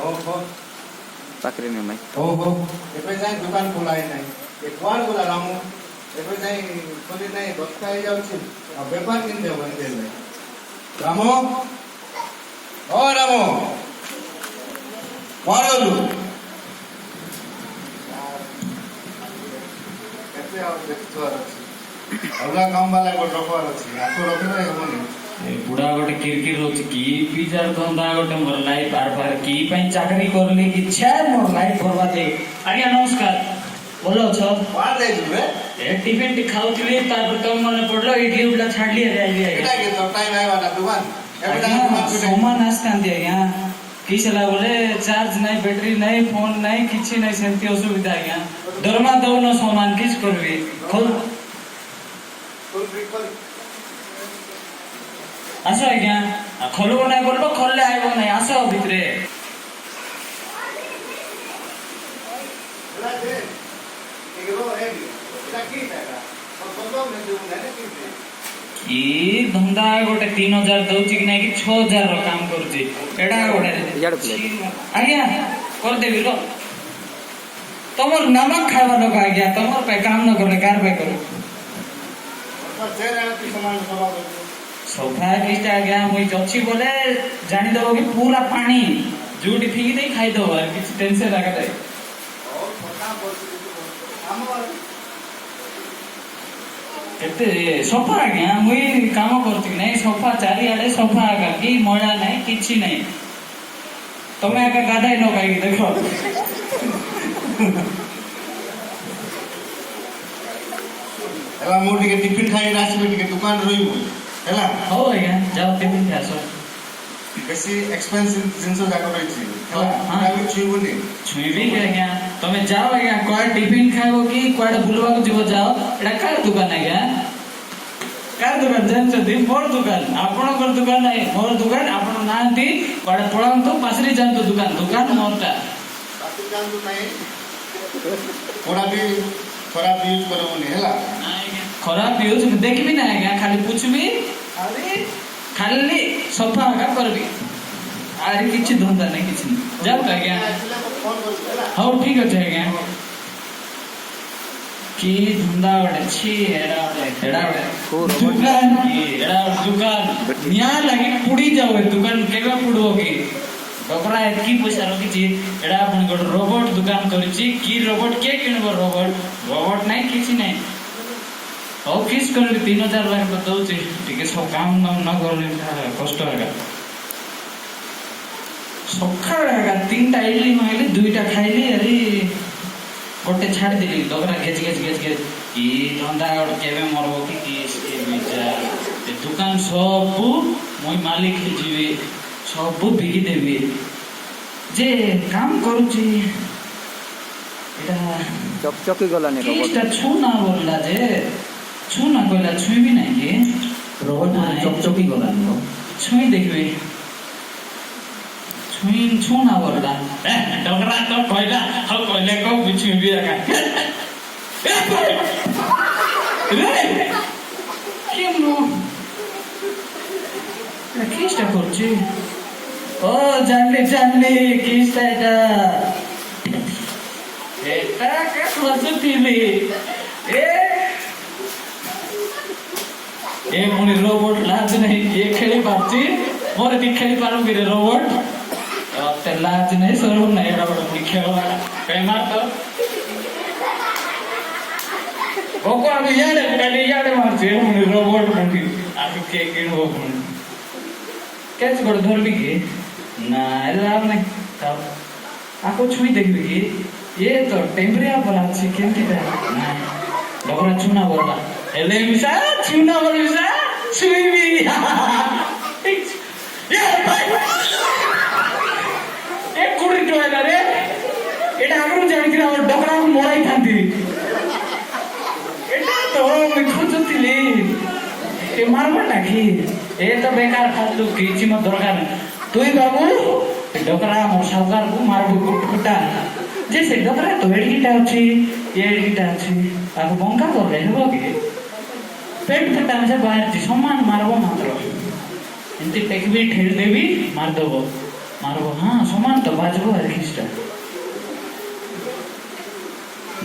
ओहो पाखरे में मैं ओहो एपे जाई दुकान खोलाई नहीं ए कोन बोला रामू एपे जाई खोली नहीं दस्ता ही जाउछि आ व्यापार किन देव बंदे ले रामू ओ रामू वाळलु कैसे आओ देखतो अछि अगला काम वाला को रखवार अछि आको रखे नहीं होनी बुढ़ा गोटे किरकिर होची की पिजार धंदा गोटे मोर लाइफ आर पार की पई चाकरी करले की छे मोर लाइफ बर्बाद है। आज्ञा नमस्कार बोलो छ वार दे जुबे ए टिफिन टी खाउतली तार पर कम मन पड़लो ई ड्यूटी छाडली रे आइली एटा के तो टाइम आइ वाला दुकान सोमान आस्तान दे आज्ञा किसला बोले चार्ज नहीं बैटरी नहीं फोन नहीं किछि नहीं सेंती असुविधा आज्ञा दरमा दउनो सामान किछ करबी खोल आसो आज्ञा खोलबो नहीं बोलबो खोलले आइबो नहीं आसो भितरे ई धंदा गोटे 3000 दउची कि नहीं कि 6000 रो काम करूची एडा गोटे आज्ञा कर देबी रो तमर नमक खावा लोग आज्ञा तमर पे काम न करले कार पे करो सोफा किस्टा आज्ञा मुई जछि बोले जानि दबो कि पूरा पानी जूटी फिकी दे खाइ दबो किछ टेंशन राखा दे केते सोफा आज्ञा मुई काम करती कि नहीं सोफा चारि आडे सोफा आगा की मळा नहीं किछि नहीं तमे आका गादाई न काई देखो एला मोटी के टिफिन खाई रासी के दुकान रही हैला हो आज्ञा जाओ टिफिन खासो बेसी एक्सपेंसिव जिंस जाको रही छी हैला हां आगे छुइबुनी छुइबी के आज्ञा तमे जाओ आज्ञा कोड टिफिन खाइबो कि कोड बुलवा को जीवो जाओ एडा कार दुकान आज्ञा कार दुकान जानछ दी मोर दुकान आपन कर दुकान नहीं मोर दुकान आपन नांती कोड पळाम तो पासरी जानतो दुकान मोरटा पासरी जानतो नहीं कोडा भी खराब यूज करबुनी हैला खराब यूज देखबी ना आज्ञा खाली पूछबी अरे खाली सफा आगा करबी आरे किछि धंदा नहीं किछि जाओ आज्ञा हां ठीक अछि आज्ञा की धंदा बड़े छी एड़ा दुकान की एड़ा दुकान निया लागी पुडी जाओ दुकान केबा पुडबो की डोकरा एतकी पैसा रखी छी एड़ा अपन गोट रोबोट दुकान करिछि की रोबोट के किनबो रोबोट नहीं किछि नहीं ऑफिस कर 3000 लाख बताउछि ठीक है सब काम न करले कष्ट होगा सखर होगा तीनटा इडली माइले दुईटा खाइली अरे गोटे छाड़ दिली दोगरा घेच ई धंदा और केबे मरबो की ए विचार ए दुकान सब मोई मालिक जीवे सब बिगी देबे जे काम करूछि एटा चकचकी गलानी रोबोट किछटा छुना बोलला जे छुना कोइला छुई भी नहीं के रोबोट चकचकी गलानी छुई देखबे छुना बोलला ए डगरा तो कोइला हम कोइले को बिछु भी आका रे केमनो किछटा करछि ओ जानली किछटा एटा के खोजतिली ए मुनि रोबोट लाज नहीं ये खेली पारची मोर दी खेली पारू रे रोबोट ते लाज नहीं सरो नहीं एडा बड़ मुनि खेलवा कई मार तो ओको आबे याडे मारची मुनि रोबोट मुनि आके के किणो मुनि कैसे बड़ धरबी के ना लाभ नहीं तब आको छुई देखबी की ये तो टेम्परेचर पर अछि केमती ना डगरा छुना बोलला एले मिसा छुना बोल मिसा छुईबी ए कुड़ी टोला रे एटा आगु जानि कि हमर डगरा को मोराई थांती एटा तो मैं खोजतिली ए मारबो नाकी ए तो बेकार फालतू किछि म दरकार तुई बाबू डगरा मोर सावकार को मारबो कुटा जैसे डगरा तो एडीटा अछि एडीटा अछि आको बंका कर रे हो के पेट फटा में बाहर जी समान मारबो मात्र एंती टेकबी ठेल देबी मार देबो ମାରବ ହଁ ସମାନ ତ ବାଜବ ଆରେ କିଛିଟା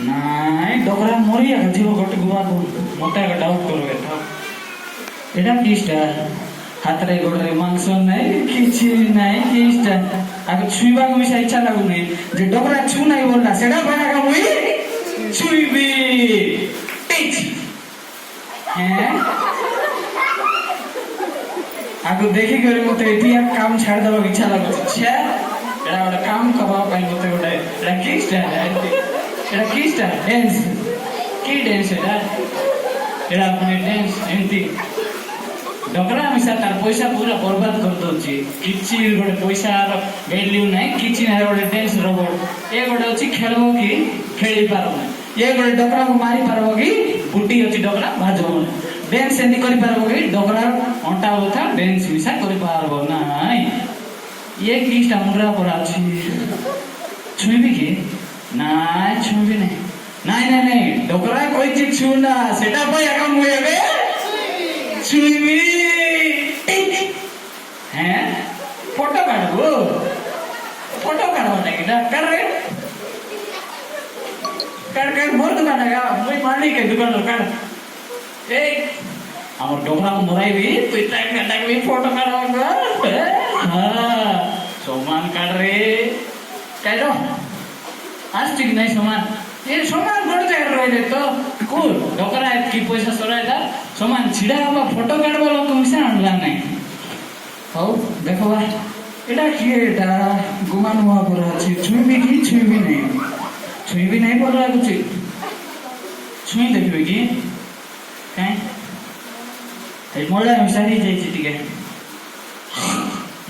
ନାଇଁ ଡକରା ମରିଆ ଯିବ ଗୋଟେ ଗୁଆକୁ ମତେ ଆଗ ଡାଉଟ୍ କରିବେ ଏଇଟା କିଛିଟା ହାତରେ ଗୋଡ଼ରେ ମାଂସ ନାହିଁ କିଛି ନାହିଁ କିଛିଟା ଆଗ ଛୁଇଁବାକୁ ମିଶା ଇଚ୍ଛା ଲାଗୁନି ଯେ ଡକରା ଛୁଁ ନାହିଁ ବୋଲଲା ସେଟା ପାଇଁ ଆଗ ମୁଇଁ ଛୁଇଁବି ଆଗକୁ ଦେଖିକରି ମତେ ଏଠି କାମ ଛାଡ଼ିଦେବାକୁ ଇଚ୍ଛା ଲାଗୁଛି ଛେ ଏଟା ଗୋଟେ କାମ କରିବା ପାଇଁ ମତେ ଗୋଟେ ଏଟା କି ଷ୍ଟାଇଲ ଏଟା କି ଷ୍ଟାଇଲ ଡ୍ୟାନ୍ସ କି ଡ୍ୟାନ୍ସ ଏଟା ପୁଣି ଡ୍ୟାନ୍ସ ଏମିତି ଡକରା ମିଶା ତାର ପଇସା ପୁରା ବର୍ବାଦ କରିଦଉଛି କିଛି ଗୋଟେ ପଇସାର ଭ୍ୟାଲ୍ୟୁ ନାହିଁ କିଛି ନାହିଁ ଗୋଟେ ଡ୍ୟାନ୍ସ ରୋବଟ ଏ ଗୋଟେ ଅଛି ଖେଳିବ କି ଖେଳି ପାରୁନି ଏ ଗୋଟେ ଡକରାକୁ ମାରି ପାରିବ କି ବୁଟି ଅଛି ଡକରା ଭାଜବ ଡ୍ୟାନ୍ସ ଏମିତି କରିପାରିବ କି ଡକରା ଅଣ୍ଟା ବଥା ଡ୍ୟାନ୍ସ ମିଶା କରିପାରିବ ନାଇଁ ଇଏ କିଟା ମୁଣ୍ଡା ପରା ଅଛି ଛୁଇଁବି କି ନାଇଁ ଛୁଇଁବି ନାହିଁ ନାଇଁ ନାଇଁ ନାଇଁ ଡକରା କହିଛି ଛୁଇଁନା ସେଟା ପାଇଁ ଆଗ ମୁଁ ଏବେ ଛୁଇଁବି হ্যাঁ ফটো কাটবো ফটো কাটবো নাকি না কাট রে কাট কাট মোর দোকান আগা মই মালিক এর দোকান কাট এই আমার ডোকরা মরাইবি তুই টাইম কাটবি ফটো কাটবা হ্যাঁ সমান কাট রে কাটো আসছে কি নাই সমান এ সমান গড় জায়গা রইলে তো কুল ডোকরা কি পয়সা সরাইলা সমান ছিড়া হবা ফটো কাটবা লোক মিশা আনলা নাই ହଉ ଦେଖ ବା ଏଇଟା କିଏ ଏଇଟା ଗୁମା ନୁଆ ପରା ଅଛି ଛୁଇଁବି କି ଛୁଇଁବି ନାହିଁ ଭଲ ଲାଗୁଛି ଛୁଇଁ ଦେଖିବେ କି କାଇଁ ଏଇ ମଇଳା ମିଶା ହେଇଯାଇଛି ଟିକେ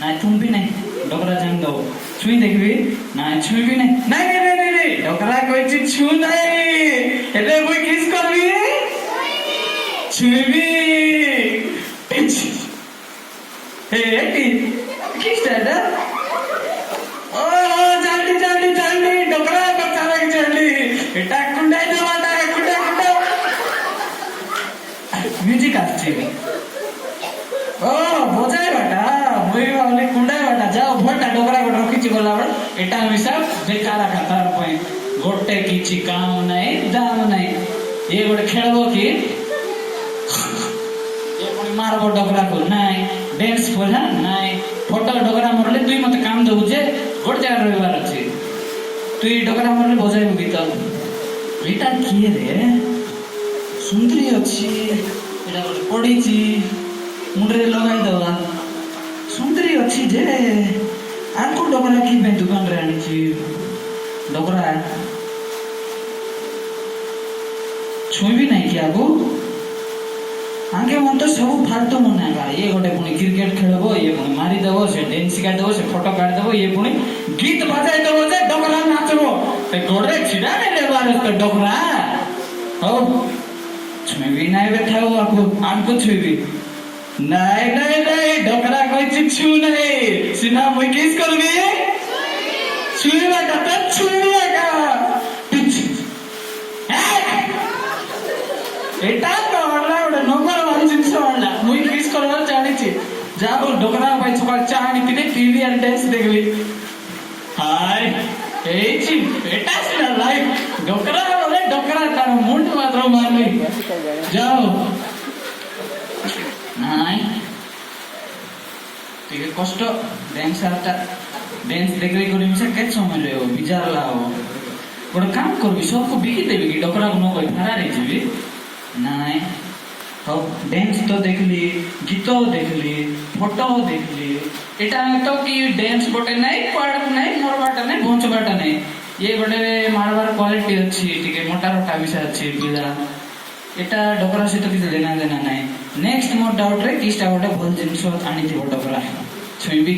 ନାଇଁ ତୁମ୍ବି ନାହିଁ ଡକରା ଜାଣି ଦବ ଛୁଇଁ ଦେଖିବି ନାଇଁ ଛୁଇଁବି ନାହିଁ ନାଇଁ ନାଇଁ ନାଇଁ ନାଇଁ ଡକରା କହିଛି ଛୁଁ ନାହିଁ ହେଲେ ମୁଇଁ କିସ୍ କରିବି ଛୁଇଁବି Hey, किस टाइडा? Oh, जल्दी जल्दी जल्दी डोकरा बचारा की जल्दी इटा कुंडा जमाता है कुंडा कुंडा म्यूजिक आती है oh बजाए बाटा मुई वाले कुंडा बाटा जाओ भोटा डोकरा को रखी ची बोला बड़ इटा मिसा बेकारा खातार पई गोटे किछि काम नाही दाम नाही ये गोटे खेलबो की ये पुणी मारबो डोकरा को नाही ଡ୍ୟାନ୍ସ ପଇସା ନାଇଁ ଫଟୋ ଡକରା ମରଲେ ତୁଇ ମତେ କାମ ଦବୁ ଯେ ଗୋଟେ ଜାଗାରେ ରହିବାର ଅଛି ତୁଇ ଡକରା ମରଲେ ବଜାଇବୁ ଗୀତ ଏଇଟା କିଏ ରେ ସୁନ୍ଦରୀ ଅଛି ଏଇଟା ଗୋଟେ ପଡ଼ିଛି ମୁଣ୍ଡରେ ଲଗାଇଦବା ସୁନ୍ଦରୀ ଅଛି ଯେ ଆକୁ ଡକରା କି ପାଇଁ ଦୋକାନରେ ଆଣିଛି ଡକରା ଛୁଇଁବି ନାହିଁ କି ଆଗକୁ आगे मन तो सब फालतू मन आएगा ये गोटे पुणी क्रिकेट खेलबो ये पुणी मारी देबो से डांस सिखा देबो से फोटो काट देबो ये पुणी गीत बजाई देबो से डोकरा नाचबो ते गोड़े छिड़ा ने लेबार तो डोकरा हो छुईबी नाही बैठाओ आपको छुईबी नहीं नहीं नहीं डोकरा कोई छू नहीं सिना मैं किस करबी छुईबा का छुईबा का एटा तो नंबर वन जिनस मुई किस करवा जानिछि जाओ डोकरा भाई सकाळ चा आनिथिने टीवी और डांस देखली हाय एची एटा सिना लाइफ डोकरा बोले डोकरा तार मुंड मात्र मारली जाओ नाइ ठीक कष्ट डांस आटा डांस देखले कोनी मिसे केत समय रहबो बिजार लाओ गोड काम करबी सबको बिकी देबी कि डोकरा को न कोई फरार हे जीबी नाइ हाँ डांस तो देखली गीत देखली फोटो देखली एटा तो कि डांस गोटे नहीं क्वाड नहीं मोरबाटा नहीं भोंचबाटा नहीं ये गोटे मारबार क्वालिटी अच्छी टिके मोटा रोटा विषय अच्छी पिला एटा डोकरा सहित किसी लेना देना नहीं नेक्स्ट मोर डाउट रे किसटा गोटे भल जिंस आनी थी डोकरा छुईबी